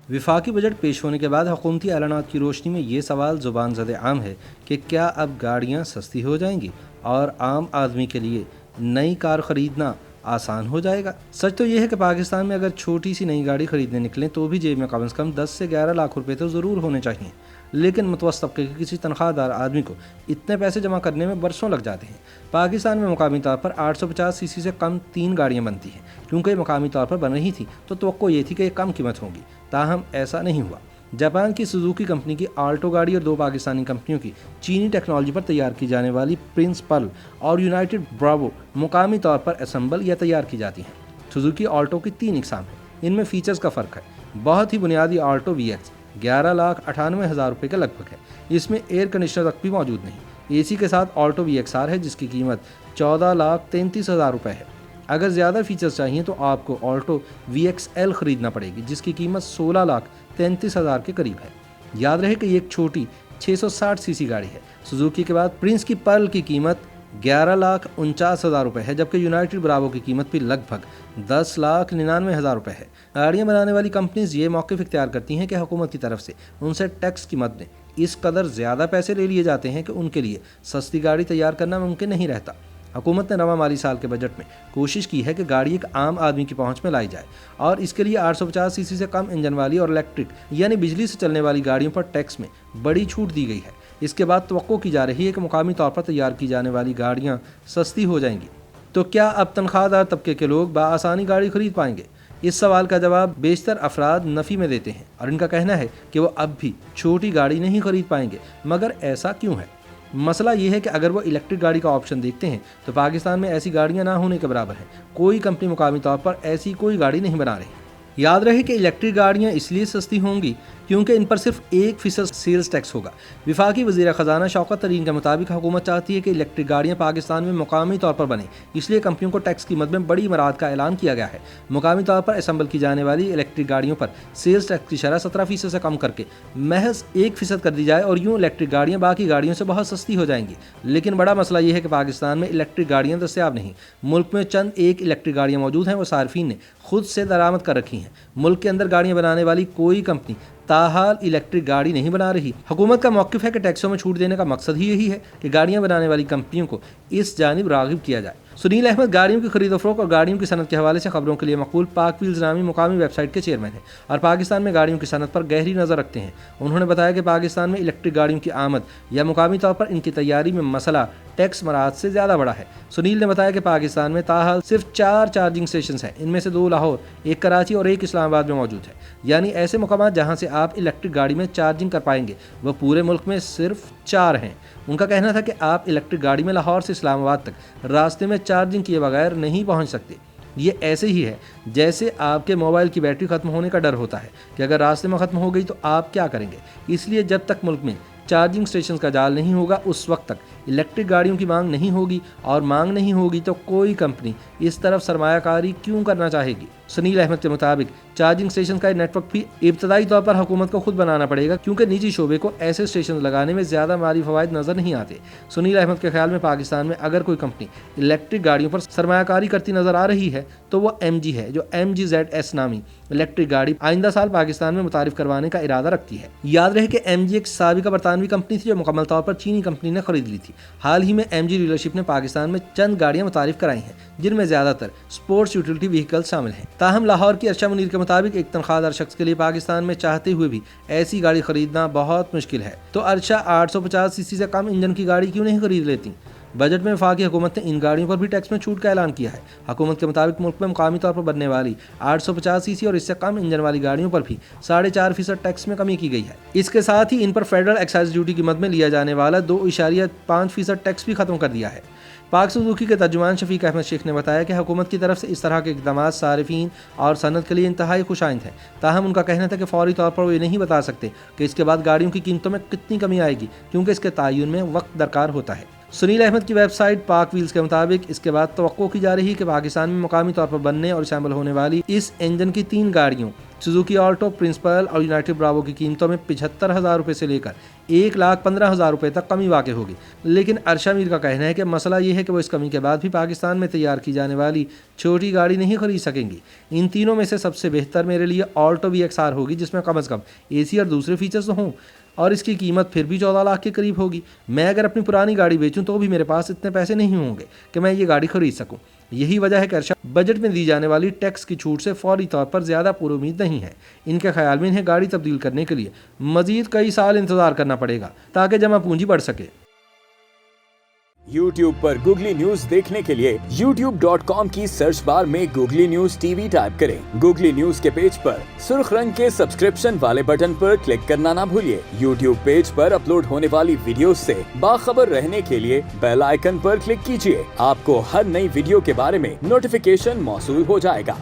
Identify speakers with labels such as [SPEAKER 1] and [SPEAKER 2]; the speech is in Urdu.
[SPEAKER 1] وفاقی بجٹ پیش ہونے کے بعد حکومتی اعلانات کی روشنی میں یہ سوال زبان زد عام ہے کہ کیا اب گاڑیاں سستی ہو جائیں گی اور عام آدمی کے لیے نئی کار خریدنا آسان ہو جائے گا؟ سچ تو یہ ہے کہ پاکستان میں اگر چھوٹی سی نئی گاڑی خریدنے نکلیں تو بھی جیب میں کم از کم 10 سے 11 لاکھ روپے تو ضرور ہونے چاہیے، لیکن متوسط طبقے کے کسی تنخواہ دار آدمی کو اتنے پیسے جمع کرنے میں برسوں لگ جاتے ہیں۔ پاکستان میں مقامی طور پر 850 سی سی سے کم 3 گاڑیاں بنتی ہیں۔ کیونکہ یہ مقامی طور پر بن رہی تھی تو توقع یہ تھی کہ یہ کم قیمت ہوگی، تاہم ایسا نہیں ہوا۔ جاپان کی سوزوکی کمپنی کی آلٹو گاڑی اور 2 پاکستانی کمپنیوں کی چینی ٹیکنالوجی پر تیار کی جانے والی پرنس پرل اور یونائٹڈ براوو مقامی طور پر اسمبل یا تیار کی جاتی ہیں۔ سوزوکی آلٹو کی 3 اقسام ہیں، ان میں فیچرز کا فرق ہے۔ بہت ہی بنیادی آلٹو وی ایکس 11,98,000 روپے کے لگ بھگ ہے۔ اس میں ایئر کنڈیشنر تک بھی موجود نہیں۔ اے سی کے ساتھ آلٹو وی ایکس آر ہے جس کی قیمت 14,33,000 روپے ہے۔ اگر زیادہ فیچرز چاہیے تو آپ کو آلٹو وی ایکس ایل خریدنا پڑے گی جس کی قیمت 16,33,000 کے قریب ہے۔ یاد رہے کہ یہ ایک چھوٹی 660 سی سی گاڑی ہے۔ سوزوکی کے بعد پرنس کی پرل کی قیمت 11,49,000 روپے ہے، جبکہ یونائٹڈ براوو کی قیمت بھی لگ بھگ 10,99,000 روپے ہے۔ گاڑیاں بنانے والی کمپنیز یہ موقف اختیار کرتی ہیں کہ حکومت کی طرف سے ان سے ٹیکس کی مد میں اس قدر زیادہ پیسے لے لیے جاتے ہیں کہ ان کے لیے سستی گاڑی تیار کرنا ممکن نہیں رہتا۔ حکومت نے رواں مالی سال کے بجٹ میں کوشش کی ہے کہ گاڑی ایک عام آدمی کی پہنچ میں لائی جائے اور اس کے لیے 850 سی سی سے کم انجن والی اور الیکٹرک یعنی بجلی سے چلنے والی گاڑیوں پر ٹیکس میں بڑی چھوٹ دی گئی ہے۔ اس کے بعد توقع کی جا رہی ہے کہ مقامی طور پر تیار کی جانے والی گاڑیاں سستی ہو جائیں گی۔ تو کیا اب تنخواہ دار طبقے کے لوگ بآسانی گاڑی خرید پائیں گے؟ اس سوال کا جواب بیشتر افراد نفی میں دیتے ہیں اور ان کا کہنا ہے کہ وہ اب بھی چھوٹی گاڑی نہیں خرید پائیں گے۔ مگر ایسا کیوں ہے؟ مسئلہ یہ ہے کہ اگر وہ الیکٹرک گاڑی کا آپشن دیکھتے ہیں تو پاکستان میں ایسی گاڑیاں نہ ہونے کے برابر ہیں۔ کوئی کمپنی مقامی طور پر ایسی کوئی گاڑی نہیں بنا رہی۔ یاد رہے کہ الیکٹرک گاڑیاں اس لیے سستی ہوں گی کیونکہ ان پر صرف 1% سیلز ٹیکس ہوگا۔ وفاقی وزیر خزانہ شوکت ترین کے مطابق حکومت چاہتی ہے کہ الیکٹرک گاڑیاں پاکستان میں مقامی طور پر بنیں، اس لیے کمپنیوں کو ٹیکس کی مد میں بڑی مراعات کا اعلان کیا گیا ہے۔ مقامی طور پر اسمبل کی جانے والی الیکٹرک گاڑیوں پر سیلز ٹیکس کی شرح 17% سے کم کر کے محض 1% کر دی جائے اور یوں الیکٹرک گاڑیاں باقی گاڑیوں سے بہت سستی ہو جائیں گی۔ لیکن بڑا مسئلہ یہ ہے کہ پاکستان میں الیکٹرک گاڑیاں دستیاب نہیں۔ ملک میں چند ایک الیکٹرک گاڑیاں موجود ہیں، وہ صارفین نے خود سے درآمد کر رکھی ہیں۔ ملک کے اندر گاڑیاں بنانے والی کوئی کمپنی تاحال الیکٹرک گاڑی نہیں بنا رہی۔ حکومت کا موقف ہے کہ ٹیکسوں میں چھوٹ دینے کا مقصد ہی یہی ہے کہ گاڑیاں بنانے والی کمپنیوں کو اس جانب راغب کیا جائے۔ سنیل احمد گاڑیوں کی خرید و فروخت اور گاڑیوں کی صنعت کے حوالے سے خبروں کے لیے مقبول پاک ویلز نامی مقامی ویب سائٹ کے چیئرمین ہیں اور پاکستان میں گاڑیوں کی صنعت پر گہری نظر رکھتے ہیں۔ انہوں نے بتایا کہ پاکستان میں الیکٹرک گاڑیوں کی آمد یا مقامی طور پر ان کی تیاری میں مسئلہ ٹیکس مراعات سے زیادہ بڑا ہے۔ سنیل نے بتایا کہ پاکستان میں تاحال صرف 4 چارجنگ اسٹیشنز ہیں، ان میں سے 2 لاہور، 1 کراچی اور 1 اسلام آباد میں موجود ہے۔ یعنی ایسے مقامات جہاں سے آپ الیکٹرک گاڑی میں چارجنگ کر پائیں گے وہ پورے ملک میں صرف 4 ہیں۔ ان کا کہنا تھا کہ آپ الیکٹرک گاڑی میں لاہور سے اسلام آباد تک راستے میں چارجنگ کیے بغیر نہیں پہنچ سکتے۔ یہ ایسے ہی ہے جیسے آپ کے موبائل کی بیٹری ختم ہونے کا ڈر ہوتا ہے کہ اگر راستے میں ختم ہو گئی تو آپ کیا کریں گے۔ اس لیے جب تک ملک میں چارجنگ اسٹیشنز کا جال نہیں ہوگا اس وقت تک الیکٹرک گاڑیوں کی مانگ نہیں ہوگی، اور مانگ نہیں ہوگی تو کوئی کمپنی اس طرف سرمایہ کاری کیوں کرنا چاہے گی۔ سنیل احمد کے مطابق چارجنگ اسٹیشن کا نیٹ ورک بھی ابتدائی طور پر حکومت کو خود بنانا پڑے گا کیونکہ نجی شعبے کو ایسے اسٹیشن لگانے میں زیادہ مالی فوائد نظر نہیں آتے۔ سنیل احمد کے خیال میں پاکستان میں اگر کوئی کمپنی الیکٹرک گاڑیوں پر سرمایہ کاری کرتی نظر آ رہی ہے تو وہ MG ہے، جو MG-ZS نامی الیکٹرک گاڑی آئندہ سال پاکستان میں متعارف کروانے کا ارادہ رکھتی ہے۔ یاد رہے کہ MG ایک سابقہ برطانوی کمپنی تھی جو مکمل طور پر چینی کمپنی نے خرید لی تھی۔ حال ہی میں MG ڈیلرشپ نے پاکستان میں چند گاڑیاں متعارف کرائی ہیں جن میں زیادہ تر سپورٹس یوٹیلٹی وہیکل شامل ہیں۔ تاہم لاہور کی ارشا منیر کے مطابق ایک تنخواہ دار شخص کے لیے پاکستان میں چاہتے ہوئے بھی ایسی گاڑی خریدنا بہت مشکل ہے۔ تو ارشا 850 سی سی سے کم انجن کی گاڑی کیوں نہیں خرید لیتی؟ بجٹ میں وفاقی حکومت نے ان گاڑیوں پر بھی ٹیکس میں چھوٹ کا اعلان کیا ہے۔ حکومت کے مطابق ملک میں مقامی طور پر بننے والی 850 سی سی اور اس سے کم انجن والی گاڑیوں پر بھی 4.5% ٹیکس میں کمی کی گئی ہے۔ اس کے ساتھ ہی ان پر فیڈرل ایکسائز ڈیوٹی کی مد میں لیا جانے والا 2.5% ٹیکس بھی ختم کر دیا ہے۔ پاک سوزوکی کے ترجمان شفیق احمد شیخ نے بتایا کہ حکومت کی طرف سے اس طرح کے اقدامات صارفین اور صنعت کے لیے انتہائی خوش آئند ہیں۔ تاہم ان کا کہنا تھا کہ فوری طور پر وہ یہ نہیں بتا سکتے کہ اس کے بعد گاڑیوں کی قیمتوں میں کتنی کمی آئے گی کیونکہ اس کے تعین میں وقت درکار ہوتا ہے۔ سنیل احمد کی ویب سائٹ پاک ویلز کے مطابق اس کے بعد توقع کی جا رہی ہے کہ پاکستان میں مقامی طور پر بننے اور اسمبل ہونے والی اس انجن کی 3 گاڑیوں سوزوکی آلٹو، پرنسپل اور یونائٹڈ براوو کی قیمتوں میں 75,000 روپے سے لے کر 1,15,000 روپے تک کمی واقع ہوگی۔ لیکن عرشا میر کا کہنا ہے کہ مسئلہ یہ ہے کہ وہ اس کمی کے بعد بھی پاکستان میں تیار کی جانے والی چھوٹی گاڑی نہیں خرید سکیں گی۔ ان تینوں میں سے سب سے بہتر میرے لیے آلٹو VXR ہوگی، جس میں کم از کم AC اور دوسرے فیچرز ہوں، اور اس کی قیمت پھر بھی 14 لاکھ کے قریب ہوگی۔ میں اگر اپنی پرانی گاڑی بیچوں تو بھی میرے پاس اتنے پیسے نہیں ہوں گے کہ میں یہ گاڑی خرید سکوں۔ یہی وجہ ہے کہ ارشا بجٹ میں دی جانے والی ٹیکس کی چھوٹ سے فوری طور پر زیادہ پر امید نہیں ہے۔ ان کے خیال میں انہیں گاڑی تبدیل کرنے کے لیے مزید کئی سال انتظار کرنا پڑے گا تاکہ جمع پونجی بڑھ سکے۔
[SPEAKER 2] YouTube پر گوگلی نیوز دیکھنے کے لیے youtube.com کی سرچ بار میں گوگلی نیوز TV ٹائپ کریں۔ گوگلی نیوز کے پیج پر سرخ رنگ کے سبسکرپشن والے بٹن پر کلک کرنا نہ بھولیے۔ YouTube پیج پر اپلوڈ ہونے والی ویڈیوز سے باخبر رہنے کے لیے بیل آئیکن پر کلک کیجیے۔ آپ کو ہر نئی ویڈیو کے بارے میں نوٹیفیکیشن موصول ہو جائے گا۔